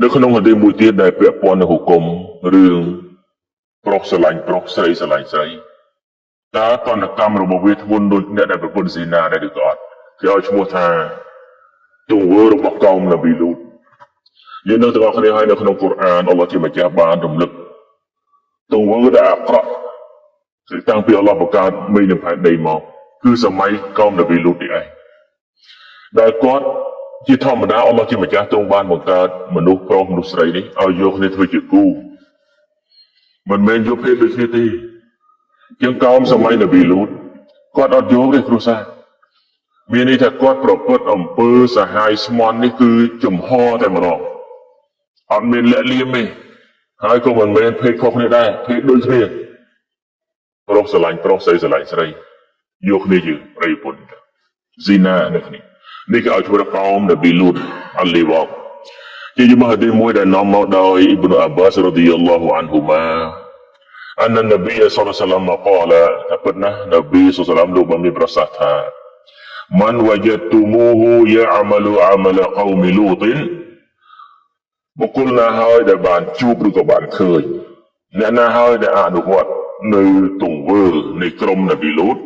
នៅក្នុងហឌីសមួយទៀតដែលពាក់ព័ន្ធនឹងហុគមរឿងប្រុសស្រឡាញ់ប្រុសស្រីស្រឡាញ់ស្រីតើតនកម្មរបស់វាធ្ងន់ដូចអ្នកដែលប្រពន្ធស៊ីណាដែរឬក៏អត់គេឲ្យឈ្មោះថាទង្វើរបស់កោមនប៊ីលូតយើងនៅទាំងអស់គ្នាហើយនៅក្នុងកូរ៉ានអល់ឡោះជាម្ចាស់បានរំលឹកទង្វើដែលអាក្រក់គឺតាំងពីអល់ឡោះបង្កើតមេឃនិងផែនដីមកគឺសម័យកោមនប៊ីលូតនេះឯងដែលគាត់ជាធម្មតាអល់ឡោះជាម្ចាស់ទ្រង់បានបង្កើតមនុស្សប្រុសមនុស្សស្រីនេះឲ្យយកគ្នាធ្វើជាគូមិនមែនយកភេទដូចគ្នាទេជាងកោមសម័យនប៊ីលូតគាត់អត់យកទេគ្រួសារមានន័យថាគាត់ប្រព្រឹត្តអំពើសាហាយស្មន់នេះគឺចំហតែម្ដងអត់មានលាក់លៀមទេហើយក៏មិនមែនភេទខុសគ្នាដែរភេទដូចគ្នាប្រុសស្រឡាញ់ប្រុសស្រីស្រឡាញ់ស្រីយកគ្នាជាប្រិយប្រពន្ធស៊ីណានៅគ្នានេះគេឲ្យធ្វើកោមនប៊ីលូតអលីវ៉ាជាយមហឌីសមួយដែលនាំមកដោយអ៊ីប្នុអាបាសរ៉ាឌីយ៉ាឡោះអានហ៊ូម៉ាأن النبي صلى الله عليه وسلم قال تقدنا نبي صلى الله عليه وسلم لو بمي برساتها من وجدتموه يعمل عمل قوم لوط បុគ្គលណាហើយដែលបានជួបឬក៏បានឃើញអ្នកណាហើយដែលអនុវត្តនៅទង្វើនៃក្រុមនប៊ីលូត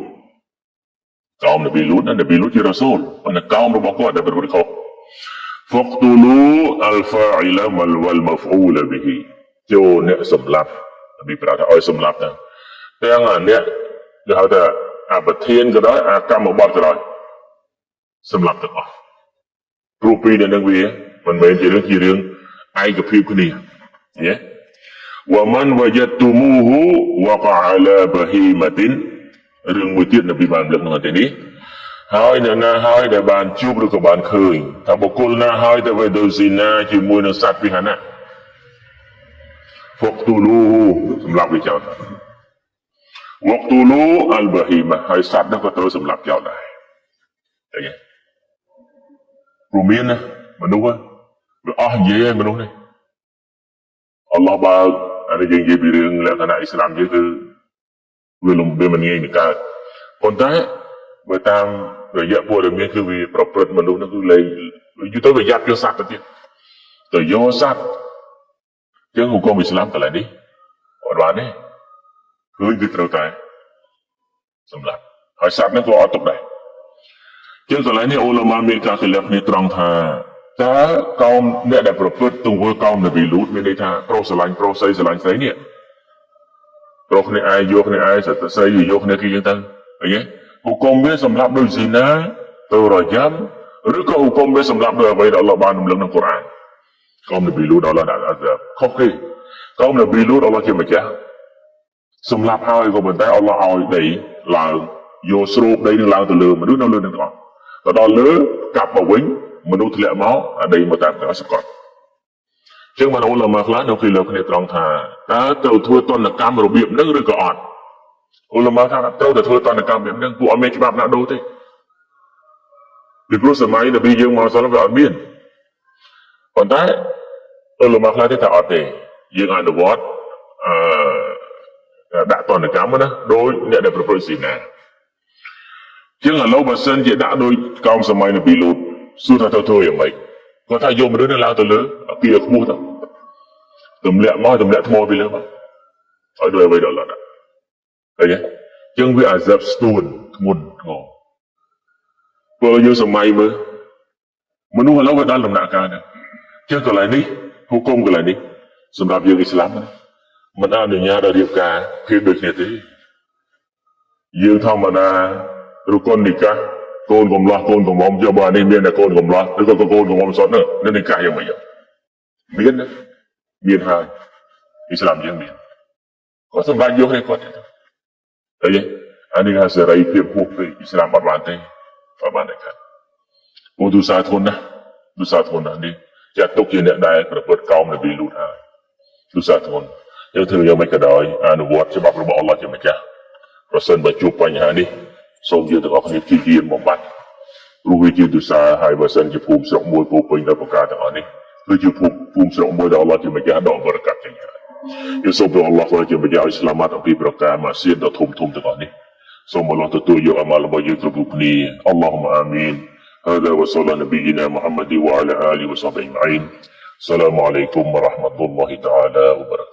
កោមនប៊ីលូតនប៊ីលូតជារ៉ាស៊ូលប៉ុន្តែកោមរបស់គាត់ដែលប្រព្រឹត្តខុស فاقتلوا الفاعل والمفعول به ចូលអ្នកសម្លាប់ពីប្រាប់ថាឲ្យសម្លាប់ទាំងអ្នកគេហៅថាអបធានក៏ដោយអាកម្មបត្តិក៏ដោយសម្លាប់ទាំងអស់ព្រោះពីរនឹងវាមិនមែនជារឿងឯកភាពគ្នាយេ ومن وجدتموه وقع على بهيمة រឿងមួយទៀតនប៊ីបានលើកក្នុងទីនេះហើយអ្នកណាហើយដែលបានជួបឬក៏បានឃើញថាបុគ្គលណាហើយដែលទៅស៊ីណាជាមួយនឹងសត្វពិហនៈفاقتلوه សម្លាប់វាចោលទៅ واقتلوا البهيمة ហើយសត្វនោះក៏ត្រូវសម្លាប់ចោលដែរឃើញទេព្រោះមានណាមនុស្សវាអស់និយាយមនុស្សនេះអល់ឡោះបើអានេះយើងនិយាយពីរឿងលក្ខណៈអ៊ីស្លាមយើងគឺវាលំវាមិនងាយនឹងកើតប៉ុន្តែបើតាមរយៈពលដែលមានគឺវាប្រព្រឹត្តមនុស្សនោះគឺលែងយូរទៅវាយ៉ាប់យកសត្វទៅទៀតទៅយកសត្វជាងហុគមអ៊ីស្លាមកន្លែងនេះអត់បានទេឃើញគឺត្រូវតែសម្លាប់ហើយសត្វនោះក៏អត់ទុកដែរជាងកន្លែងនេះអ៊ូឡាម៉ាមានការខិលាហ្វគ្នាត្រង់ថាតើកោមអ្នកដែលប្រព្រឹត្តទង្វើកោមនប៊ីលូតមានន័យថាប្រុសស្រឡាញ់ប្រុសស្រីស្រឡាញ់ស្រីនេះប្រុសគ្នាឯងយកគ្នាឯងស្រីយកគ្នាគេយើងទៅអីហ៎ហុគមវាសម្លាប់ដោយស៊ីណាទៅរយ៉ាំឬក៏ហុគមវាសម្លាប់ដោយអ្វីដែលអល់ឡោះបានរំលឹកក្នុងកូរ៉ានកោមនប៊ីលូតអល់ឡោះដាក់អាហ្សាបខុសគេកោមនប៊ីលូតអល់ឡោះជាម្ចាស់សម្លាប់ហើយក៏ប៉ុន្តែអល់ឡោះឲ្យដីឡើងយកស្រូបដីនឹងឡើងទៅលើមនុស្សនៅលើនឹងទាំងអស់ទៅដល់លើកាប់មកវិញមនុស្សធ្លាក់មកអាដីមកតាមការសកត់ជាងបានអ៊ូឡាម៉ាខ្លះនៅគេលើគ្នាត្រង់ថាតើត្រូវធ្វើតនកម្មរបៀបហ្នឹងឬក៏អត់អ៊ូឡាម៉ាថាត្រូវតែធ្វើតនកម្មរបៀបហ្នឹងពួកអត់មានច្បាប់ណាដូរទេពីព្រោះសម័យនប៊ីយើងមកសល់វាអត់មានប៉ុន្តែអ៊ូឡាម៉ាខ្លះទេថាអត់ទេយើងអនុវត្តដាក់តនកម្មណាដោយអ្នកដែលប្រព្រឹត្តស៊ីណាជាងឥឡូវបើសិនជាដាក់ដោយកោមសម័យនប៊ីលូតសួរថាទៅធ្វើយ៉ាងម៉េចគាត់ថាយកមនុស្សនឹងឡើងទៅលើពីខ្ពស់ទៅទម្លាក់មកទម្លាក់ថ្មពីលើមកឲ្យដូចអ្វីដល់ឡើយឃើញទេជាងវាអាហ្សាប់ស្ទួនធ្ងន់ធ្ងរព្រោះយើងសម័យមើលមនុស្សឥឡូវវាដល់ដំណាក់កាលនេះជាងកន្លែងនេះហុគមកន្លែងនេះសម្រាប់យើងអ៊ីស្លាមមិនអនុញ្ញាតឲ្យរៀបការភាពដូចគ្នាទេយើងធម្មតាឬកូននិកាកូនកំឡោះកូនកំមុំយកបើនេះមានតែកូនកំឡោះឬក៏កូនកំមុំសតនោះនិកាយ៉ាងម៉េចមានហើយអ៊ីស្លាមយើងមានគាត់សម្រាប់យកនេះគាត់អីអានេះហាសេរីភាពហួសពេកអ៊ីស្លាមអត់បានទេអត់បានទេครับអូទូសាធនណានេះចាត់ទុកជាអ្នកដែលប្រព្រឹត្តកោមនប៊ីលូតហើយទូសាធនយើងធ្វើយ៉ាងម៉េចក៏ដោយអនុវត្តច្បាប់របស់អល់ឡោះជាម្ចាស់ប្រសិនបើជួបបញ្ហានេះសូមយើងទាំងអស់គ្នាព្យាយាមបំបត្តិព្រោះវាជាទុសាហើយបើសិនជាភូមិស្រុកមួយពោពេញដោយប្រការទាំងអស់នេះគឺជាភូមិស្រុកមួយដែលអល់ឡោះជាម្ចាស់ដកបរកាត់ចេញហើយយើងសូមព្រះអល់ឡោះជាម្ចាស់ឲ្យស្លាមាត់អំពីប្រការម៉ាស៊ីនដ៏ធំទាំងអស់នេះសូមអល់ឡោះទទួលយកអាម៉ាល់របស់យើងគ្រប់គ្នាអល់ឡោះអាមីនهذا وصلى نبينا محمد وعلى آله وصحبه أجمعين Assalamu alaikum warahmatullahi ta'ala wabarakatuh